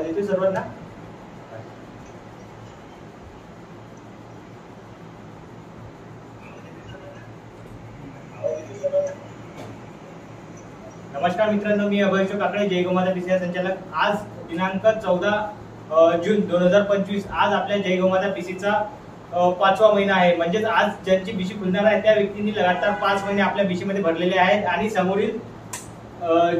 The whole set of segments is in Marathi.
आवाज येतोय सर्वांना? नमस्कार मित्रांनो, मी अभय काकडे, जय गोमाता पीसीआर संचालक. आज दिनांक 14 जून 2025. आज आपल्या जय गोमाता पीसीचा 5वा महिना आहे. म्हणजेच आज ज्यांची बीसी खुलणार आहे त्या व्यक्तींनी लगातार 5 महिने आपल्या बीसी मध्ये भरलेले आहेत आणि समोरील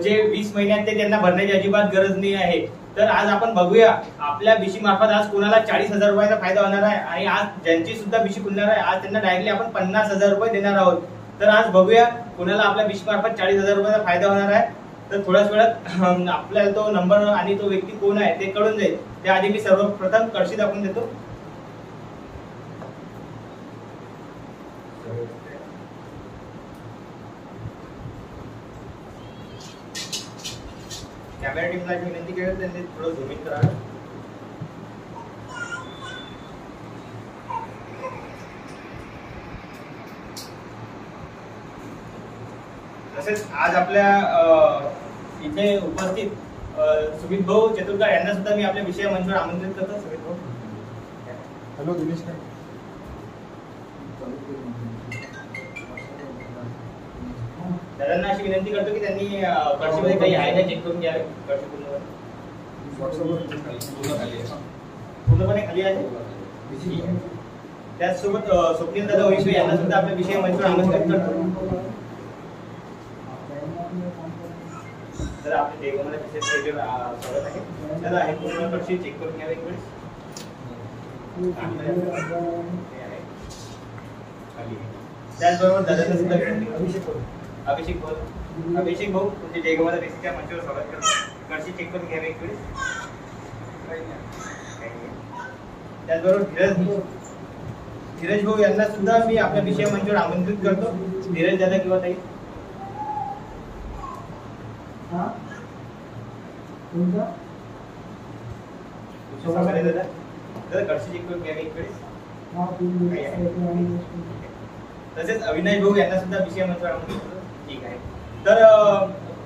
जे 20 महिने आहेत ते त्यांना भरण्याची अजिबात गरज नाही आहे. तर आज आपण बघूया आपल्या बीसी मार्फत आज कोणाला 40,000 रुपयाचा फायदा होणार आहे आणि आज ज्यांची सुद्धा बीसी खुलणार आहे आज त्यांना डायरेक्टली आपण 50,000 रुपये देणार आहोत. तर आज बघूया कोणाला आपल्या बीसी मार्फत 40,000 रुपयाचा फायदा होणार आहे. तर थोड्याच वेळात आपल्याला तो नंबर आणि तो व्यक्ती कोण आहे ते कळून जाईल. त्याआधी मी सर्वप्रथम कळशी दाखवून देतो. कॅमेरा टीमला विनंती केली त्यांनी थोडं झूम इन करावं. तसेच आज आपल्या इथे उपस्थित सुमित भाऊ चतुर्कार यांना सुद्धा मी आपल्या विषय मंचावर आमंत्रित करतो. सुमित भाऊ. हॅलो दिनेश. दादांना अशी विनंती करतो की त्यांनी कळशीमध्ये काही आहे ना चेक करून घ्यावे. कळशी पूर्णपणे खाली आहे. त्याचसोबत स्वप्नील दादा वैश्व यांना सुद्धा आपल्या विषय मंचावर आमंत्रित करतो. तर आपल्या जय गोमाता पीसीआर स्वागत आहे. दादा हे पूर्ण कळशी चेक करून घ्यावे एक वेळेस. त्याचबरोबर दादांना सुद्धा अभिषेक भाऊ तुमचे जय गोमाता पीसीच्या मंचावर स्वागत करतो. कळशी चेक करून घ्यावे एक वेळेस. त्याचबरोबर धीरज भाऊ यांना सुद्धा मी आपल्या विषय मंचावर आमंत्रित करतो. धीरज दादा किंवा ताई. दादा कळशी चेक करून घ्यावे एक वेळेस. तसेच अविनाश भाऊ यांना सुद्धा विषय मंचावर आमंत्रित करतो. ठीक आहे. तर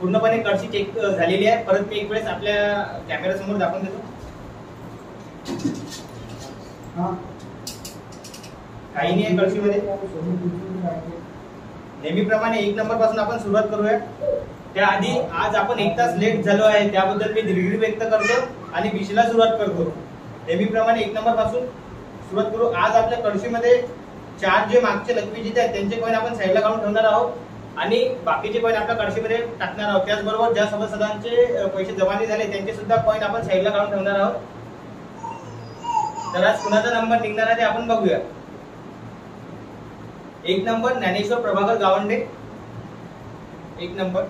पूर्णपणे कळशी चेक झालेली आहे. परत मी एक वेळेस आपल्या कॅमेरा समोर दाखवून देतो. काही नाही आहे कळशीमध्ये. नेहमीप्रमाणे 1 नंबर पासून आपण सुरुवात करूया. त्याआधी आज आपण 1 तास लेट झालो आहे त्याबद्दल मी दिलगिरी व्यक्त करतो आणि बीसीला सुरुवात करतो. नेहमीप्रमाणे 1 नंबर पासून सुरुवात करू. आज आपल्या कळशीमध्ये 4 जे मागचे लक्ष्मी जिथे आहेत त्यांचे कॉइन आपण साईडला काढून ठेवणार आहोत आणि बाकीचे कॉइन आपल्या कळशीमध्ये टाकणार आहोत. त्याचबरोबर ज्या सभासदांचे पैसे जमा नाही झाले त्यांचे सुद्धा कॉइन आपण साईडला काढून ठेवणार आहोत. तर आज कुणाचा नंबर निघणार आहे ते आपण बघूया. 1 number Dnyaneshwar Prabhakar Gawande. 1 number.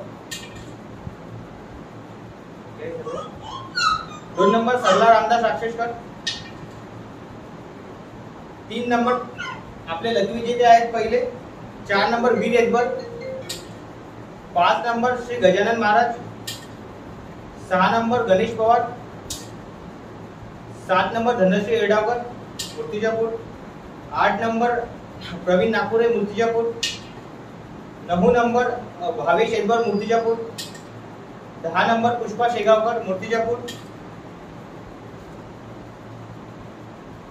2 number Sarla Ramdas Rakshekar. 3 number आपले लकी विजेते आहेत पहिले. 4 number Veer Ekbar. 5 number Shri Gajanan Maharaj. 6 number Ganesh Pawar. 7 number Dhanashree Edavkar Murtijapur. 8 number Pravin Nagpure Murtijapur. 9 number Bhavesh Edbar Murtijapur. 10 number Pushpa Shegaonkar Murtijapur.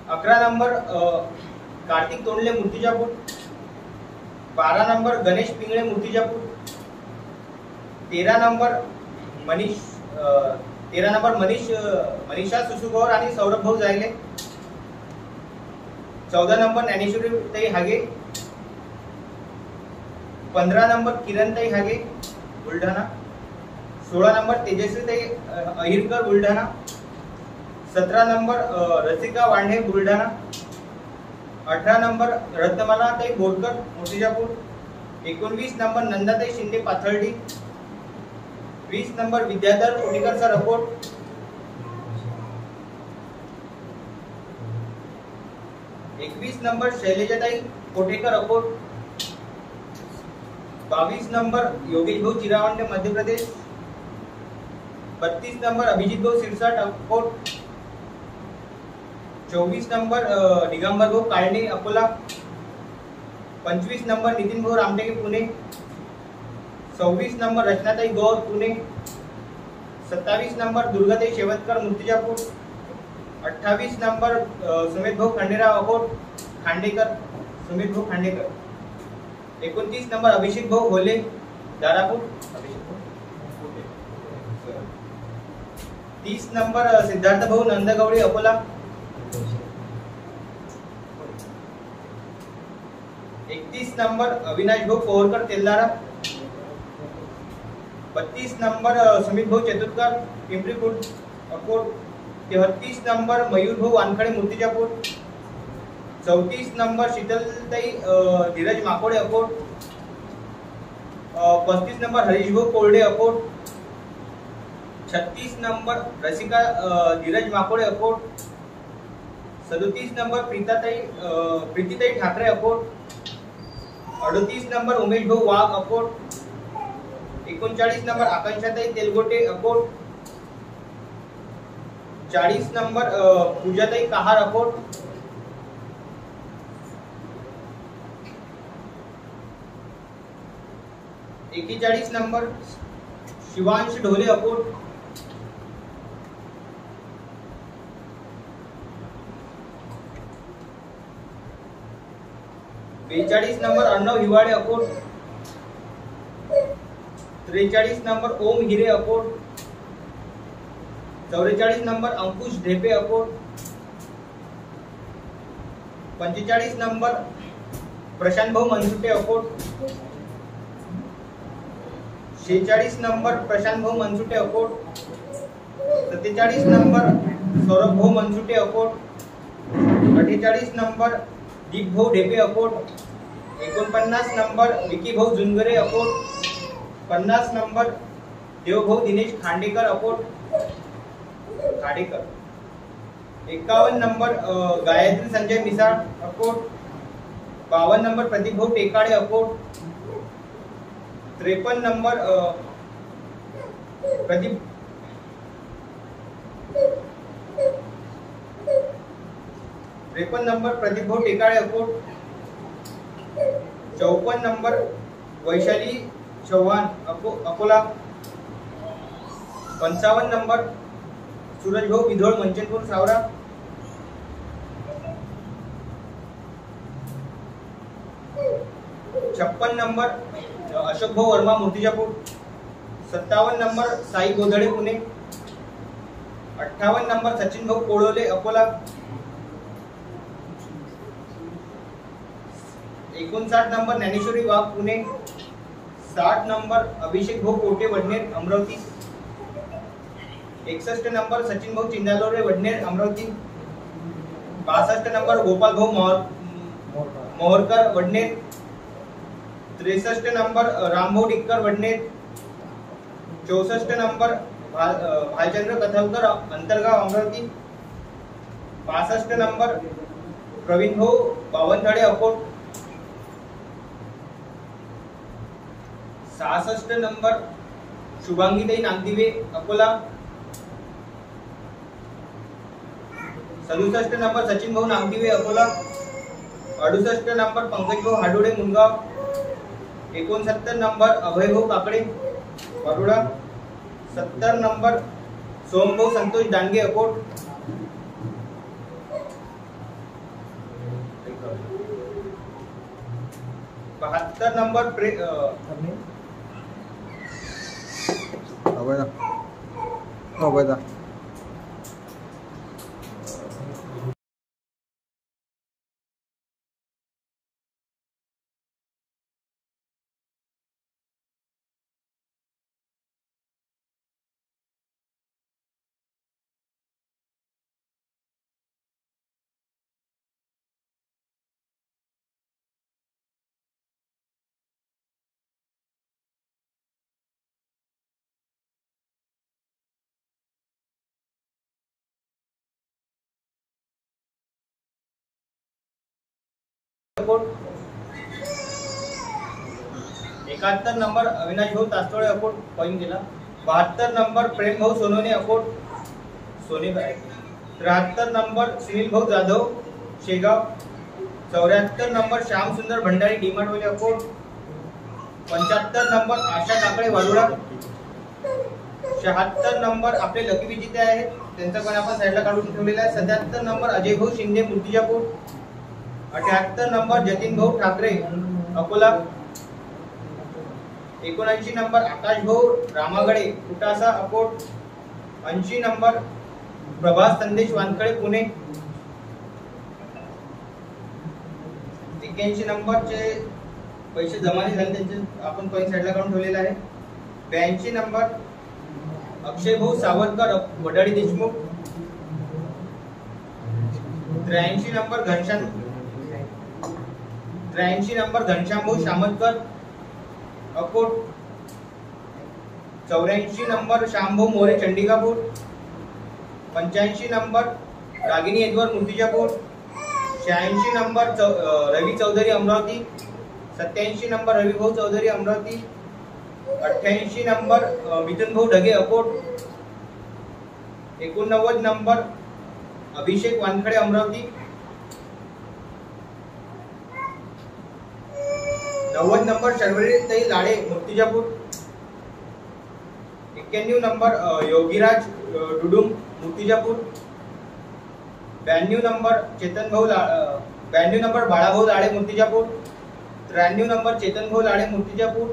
11 number Kartik Tondle Murtijapur. 12 number Ganesh Pingale Murtijapur. 13 number Manisha Susugaur आणि सौरभ भाऊ जायले. 14 नंबर ज्ञानेश्वरी ताई हागे. 15 नंबर किरण ताई हागे Buldhana. 16 number Tejaswi Tai Ahirkar Buldhana. 17 number Rasika Wandhe Buldhana. 18 number Ratnamala Tai Borkar Murtijapur. 19 number Nandatai Shinde Pathardi. 20 number Vidyadhar Kotikar sir Akot. 21 number Shailejatai Kotekar Akot. 22 number Yogesh Bhau Chirawande Madhya Pradesh. 32 number Abhijit भाऊ सिरसाट अकोट. 24 नंबर दिगंबर भाऊ काळणी अकोला. 25 नंबर नितीन भाऊ रामटेके पुणे. 26 नंबर रचनाताई गौर पुणे. 27 नंबर दुर्गाताई शेवतकर मूर्तिजापूर. 28 नंबर सुमित भाऊ खंडेराव अकोट खांडेकर सुमित भाऊ खांडेकर. 29 नंबर अभिषेक भाऊ होले दारापूर. 30 नंबर सिद्धार्थ भाऊ नंदगवळी अकोला. 31 नंबर अविनाश भाऊ Pokharkar Telhara. 32 number Sumit Bhau Chaturkar Pimpri Khurd Akot. 33 number Mayur Bhau Wankhade Murtijapur. 34 number Sheetaltai Dheeraj Makode Akot. 35 number Harish Bhau Kolde Akot. 36 number Rasika Dheeraj Makode Akot. 37 number Preetitai Thackeray Akot. 38 number Umesh Bhau Wagh Akot. 39 number Akanshatai Telgote Akot. 40 number Poojatai Kahar Akot. 41 number Shivansh Dhole Akot. 42 number Arnav Hiwade Akot. 43 number Om Hire Akot. 44 number अंकुश ढेपे अकोट. 45 नंबर प्रशांत भाऊ मनसुटे अकोट. 46 नंबर प्रशांत भाऊ मनसुटे अकोट. 47 नंबर सौरभ भाऊ मनसुटे अकोट. 48 नंबर दीप भाऊ Dhepe Akot. 49 number Vicky Bhau Jungare Akot. 50 number Devbhau Dinesh Khandekar Akot Khadekar. 51 number Gayatri Sanjay Misal Akot. 52 number Pradeep Bhau Tekade Akot. 53 number Pradeep 53 number Pradeep Bhau Tekade Akot. 54 number Vaishali Chauhan Akola. 55 number Suraj Bhau Vidhol Manchanpur Sawara. 56 number Ashok Bhau Verma Murtijapur. 57 number Sai Godhade Pune. 58 number Sachin Bhau Kolole Akola. 59 number Dnyaneshwari Wagh Pune. 60 number अभिषेक भाऊ कोटे वडनेर अमरावती. 61 नंबर सचिन भाऊ चिंदालोरे वडनेर अमरावती. 62 नंबर गोपाल भाऊ Moharkar Wadner. 63 number Rambhau Dikkar Wadner. 64 number Bhalchandra Kathalkar Antargaon Amravati. 65 number Pravin भाऊ बावनथडे अकोट. 66 नंबर शुभांगीताई नागदिवे अकोला. 67 नंबर सचिन भाऊ नागदिवे अकोला. 68 नंबर पंकज भाऊ हाडोडे मुनगाव. 69 नंबर अभय भाऊ काकडे वरोडा. 70 नंबर सोमभाऊ संतोष डांगे अकोट. 72 नंबर अभयदा अकोट. 71 नंबर अविनाश भाऊ तास्तोळे अकोट पॉइंट गेला. 72 नंबर प्रेम भाऊ सोनोने अकोट सोनेगाव. 73 नंबर सुनील भाऊ जाधव शेगाव. 74 नंबर श्याम सुंदर भंडारी डीमार्टवाले अकोट. 75 नंबर आशा काकडे वारुडा. 76 नंबर आपले लकी विजेते आहेत, त्यांचा पण आपण साईडला काढून ठेवलेला आहे. 77 नंबर अजय भाऊ शिंदे मूर्तिजापूर. 78 नंबर जतीन भाऊ ठाकरे अकोला. 79 नंबर आकाश भाऊ रामागडे कुटासा अकोट. 80 नंबर प्रभास संदेश वानखळे पुणे. 81 नंबरचे पैसे जमा नाही झाले, त्यांचे आपण कॉइन साईडला काढून ठेवलेला आहे. 82 नंबर अक्षय भाऊ सावरकर वडाळी देशमुख. 83 नंबर घनश्याम भाऊ Shamatkar Akot. 84 number Shyambhau More Chandikapur. 85 number Ragini Edward Murtijapur. 86 number Ravi Chaudhari Amravati. 87 number Ravi भाऊ चौधरी अमरावती. 88 नंबर मिथुन भाऊ ढगे अकोट. 89 नंबर अभिषेक वानखडे अमरावती. 90 नंबर शर्वरीताई Lade Murtijapur. 91 number Yogiraj Dudum Murtijapur. 92 number 92 number Balabhau Lade Murtijapur. 93 number Chetan भाऊ लाडे मूर्तिजापूर.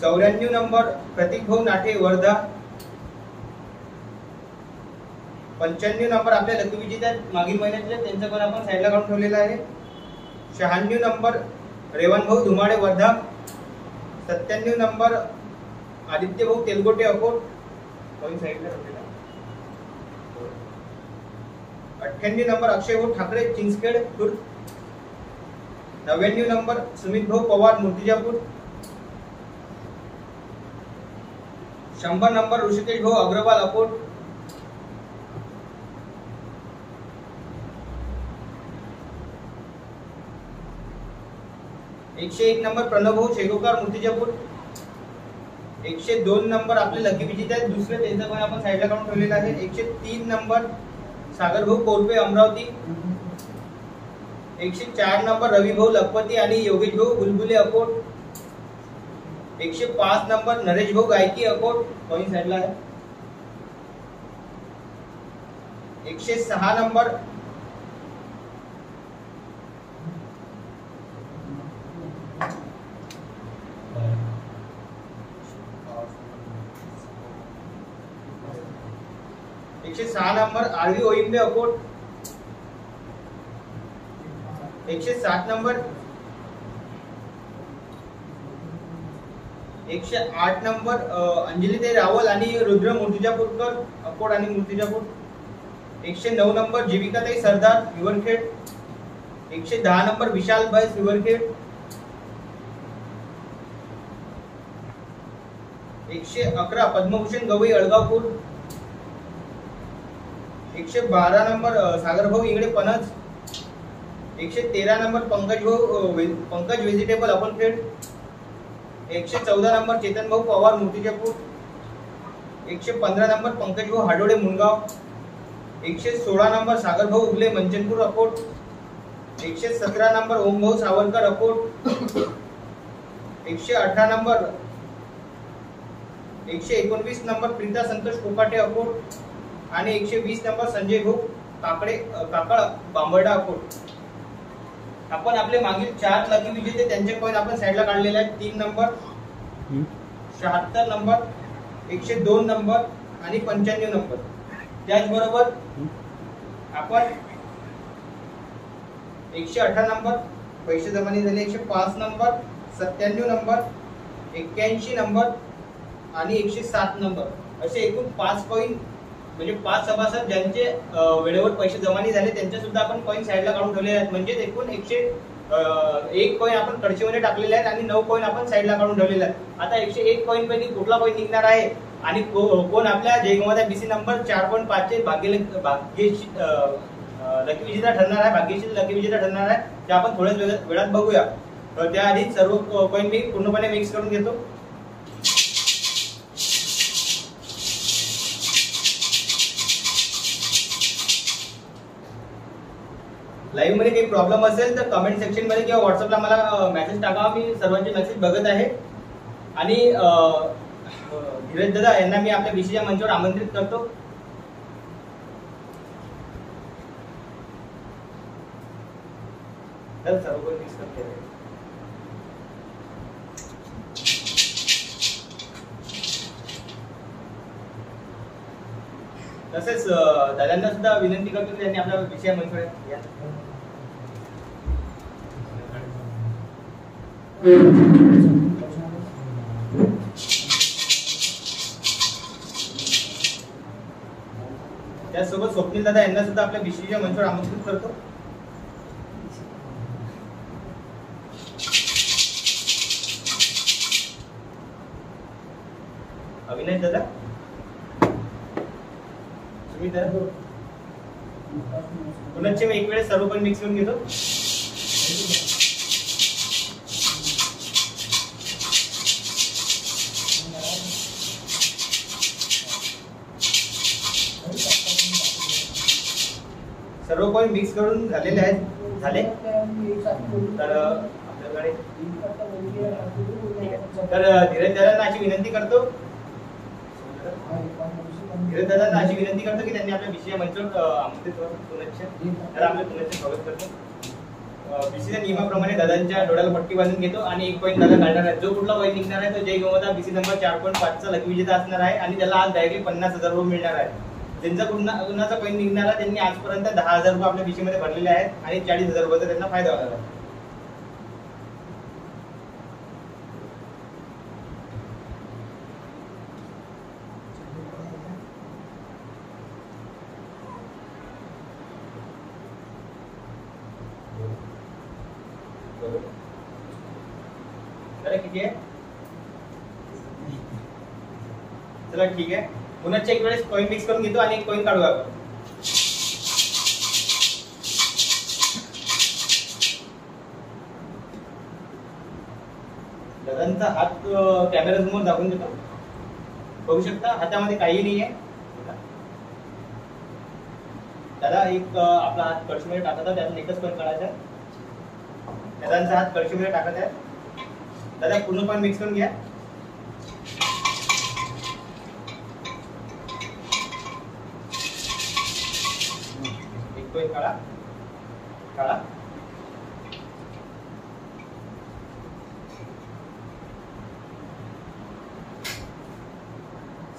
94 नंबर प्रतीक भाऊ नाटे वर्धा. 95 नंबर आपल्या लकी विजेते आहेत मागील महिन्यातले, त्यांचं पण आपण साईडला काढून ठेवलेलं आहे. 96 नंबर रेवण भाऊ धुमाडे वर्धा. 97 नंबर आदित्य भाऊ तेलगोटे अकोट. कॉइन साईडला ठेवलेला. 98 नंबर अक्षय भाऊ ठाकरे चिंचखेड खुर्द. 99 नंबर सुमित भाऊ पवार मूर्तिजापूर. 100 नंबर ऋषिकेश भाऊ अग्रवाल अकोट. 101 नंबर प्रणव भाऊ शेगोकार मूर्तिजापूर. 102 नंबर आपले लकी विजेते आहेत दुसरे, त्यांचं पण आपण साईडला काढून ठेवलेलं आहे. 103 नंबर सागर भाऊ कोरपे अमरावती. 104 नंबर रवी भाऊ लखपती आणि योगेश भाऊ बुलबुले अकोट. 105 नंबर नरेश भाऊ गायकी अकोट. कॉइन साईडला आहे. 106 number Aarvi Oimbe Akot. 107 number 108 number अंजलीताई रावल आणि रुद्र मूर्तिजापूरकर अकोट आणि मूर्तिजापूर. 109 नंबर जीविकाताई सरदार विवरखेड. 110 नंबर विशाल भाई विवरखेड. 111 पद्मभूषण गवई अळगावपूर. 112 नंबर सागर भाऊ Ingde Panaj. 113 number Pankaj vegetable Akolkhed. 114 number Chetan भाऊ पवार मूर्तिजापूर. 115 नंबर पंकज भाऊ हाडोडे मुनगाव. 116 नंबर सागर भाऊ उगले मंचनपूर अकोट. 117 नंबर ओम भाऊ सावरकर अकोट. 118 नंबर 119 नंबर प्रीता संतोष कोकाटे अकोट आणि 120 नंबर संजय भाऊ काकळ बांबर्डा अकोट. आपण आपले मागील 4 लकी विजेते त्यांचे कॉइन आपण साईडला काढलेले आहेत. 3 नंबर 76 नंबर 102 नंबर आणि 95 नंबर. त्याचबरोबर आपण 118 नंबर पैसे जमा नाही झाले. 105 नंबर 97 नंबर 81 नंबर आणि 107 नंबर असे एकूण 5 कॉइन म्हणजे 5 सभासद ज्यांचे वेळेवर पैसे जमा नाही झाले त्यांचे सुद्धा आपण कॉइन साईडला काढून ठेवलेले आहेत. म्हणजे एकूण 101 कॉइन आपण कडशीमध्ये टाकलेले आहेत आणि 9 कॉइन आपण साईडला काढून ठेवलेले आहेत. आता 101 कॉइन पैकी कुठला कॉइन निघणार आहे आणि कोण आपल्या जयगोमाता BC नंबर 4.5 चे लकी विजेता ठरणार आहे, भाग्यशील लकी विजेता ठरणार आहे, ते आपण थोड्याच वेळात बघूया. त्याआधी सर्व कॉइन मी पूर्णपणे मिक्स करून घेतो. लाईव्ह मध्ये काही प्रॉब्लेम असेल तर कमेंट सेक्शन मध्ये किंवा व्हॉट्सअपला मला मेसेज टाका. मी सर्वांचे मेसेज बघत आहे. आणि धीरज दादा यांना मी आपल्या बीसीच्या मंचावर आमंत्रित करतो. तर सर्व कोणी मिक्स करते. तसेच दादांना सुद्धा विनंती करतो की त्यांनी आपल्या विषया मंचावर या. त्यासोबत स्वप्नील दादा यांना सुद्धा आपल्या विषयाच्या मंचावर आमंत्रित करतो. अविनाश दादा, तुम्ही दादा पुनश्च मी एक वेळेस सर्व पण मिक्स करून घेतो. सर्व पॉईंट मिक्स करून झालेले आहेत. झाले तर आपल्याकडे तर धीरज दादांना अशी विनंती करतो की त्यांनी आपल्या विषय मंचावर आमंत्रित तर आपले पुनश्च स्वागत करतो. बीसीच्या नियमाप्रमाणे दादांच्या डोळ्याला पट्टी बांधून घेतो आणि एक पॉईंट दादा काढणार आहे. जो कुठला पॉईंट निघणार आहे तो जय गोमाता बीसी नंबर 4.5 चा लकी विजेता असणार आहे आणि त्याला आज डायरेक्टली 50,000 रुपये मिळणार आहे. ज्यांचा कुणाचा पॉईंट निघणारा त्यांनी आजपर्यंत 10,000 रुपये आपल्या बीसी मध्ये भरलेले आहेत आणि 40,000 रुपयाचा त्यांना फायदा होणार आहे. किती आहे? चला ठीक आहे. पुन्हा एक वेळेस कॉइन मिक्स करून घेतो आणि एक कॉइन काढू आपण. दादांचा हात कॅमेरा समोर दाखवून देतो. बघू शकता हातामध्ये काही नाही आहे. दादा एक आपला हात कळशीमध्ये टाकत आहे, त्यातून एकच कॉइन काढायचा आहे. दादांचा हात कळशीमध्ये टाकत आहे. दादा पूर्ण पण मिक्स करून घ्या. एक कॉइन काढा काढा.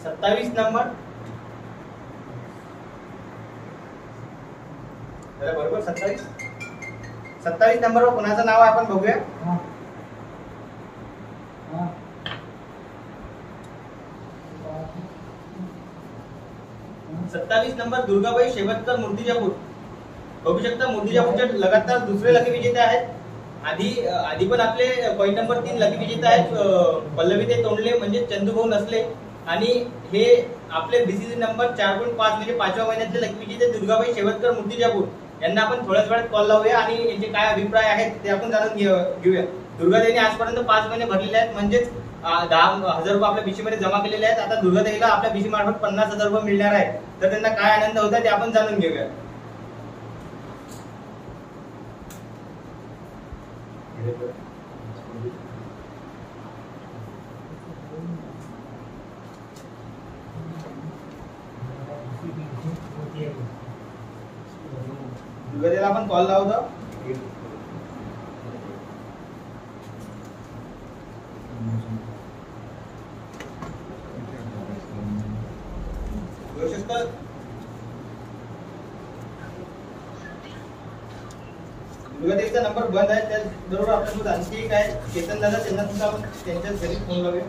सत्तावीस नंबर दादा बरोबर 27 नंबरवर कोणाचं नाव आहे आपण बघूया. 27 नंबर दुर्गाबाई शेवतकर मूर्तिजापूर. बघू शकता मूर्तिजापूरचे लगातार दुसरे लकी विजेते आहेत. आधी पण आपले पॉईंट नंबर 3 लकी विजेते आहेत पल्लवी ते तोंडले म्हणजे चंदूभाऊ नसले आणि हे आपले बीसीसी नंबर 4.5 म्हणजे 5व्या महिन्यातले लकी विजेते दुर्गाबाई शेवतकर मूर्तिजापूर यांना आपण थोड्याच वेळात कॉल लावूया आणि यांचे काय अभिप्राय आहेत ते आपण जाणून घेऊया. दुर्गाताईने आजपर्यंत 5 महिने भरलेले आहेत म्हणजेच 10,000 रुपये आपल्या बीसी मध्ये जमा केलेले आहेत. आता दुर्गाताईला आपल्या बीसी मार्फत 50,000 रुपये मिळणार आहेत. तर त्यांना काय आनंद होता ते आपण जाणून घेऊया. दुर्गाताईला आपण कॉल लावतो. दुर्गाताईचा नंबर बंद आहे. त्याचबरोबर आपल्यासोबत आणखी एक आहे चेतन दादा, त्यांना सुद्धा आपण त्यांच्याच घरी फोन लावूया.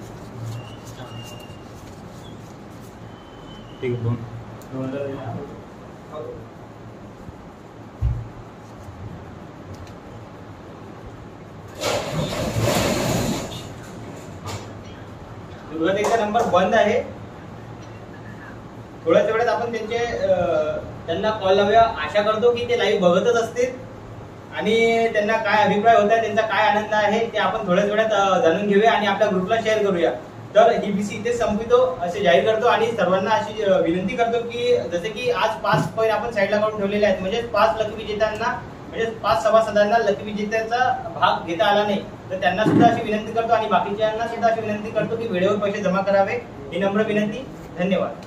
ठीक आहे. दुर्गाताईचा नंबर बंद आहे. थोड्याच वेळात आपण त्यांना कॉल लावूया. आशा करतो की ते लाईव्ह बघतच असतील आणि त्यांना काय अभिप्राय होता, त्यांचा काय आनंद आहे ते आपण थोड्याच वेळात जाणून घेऊया आणि आपल्या ग्रुपला शेअर करूया. तर ही बीसी इथेच संपवितो असे जाहीर करतो आणि सर्वांना अशी विनंती करतो की जसे की आज 5 पॉईंट आपण साईडला काढून ठेवलेले आहेत म्हणजे 5 लकी विजेत्यांना म्हणजे 5 सभासदांना लकी विजेत्याचा भाग घेता आला नाही, तर त्यांना सुद्धा अशी विनंती करतो आणि बाकीच्यांना सुद्धा अशी विनंती करतो की वेळेवर पैसे जमा करावे, ही नम्र विनंती. धन्यवाद.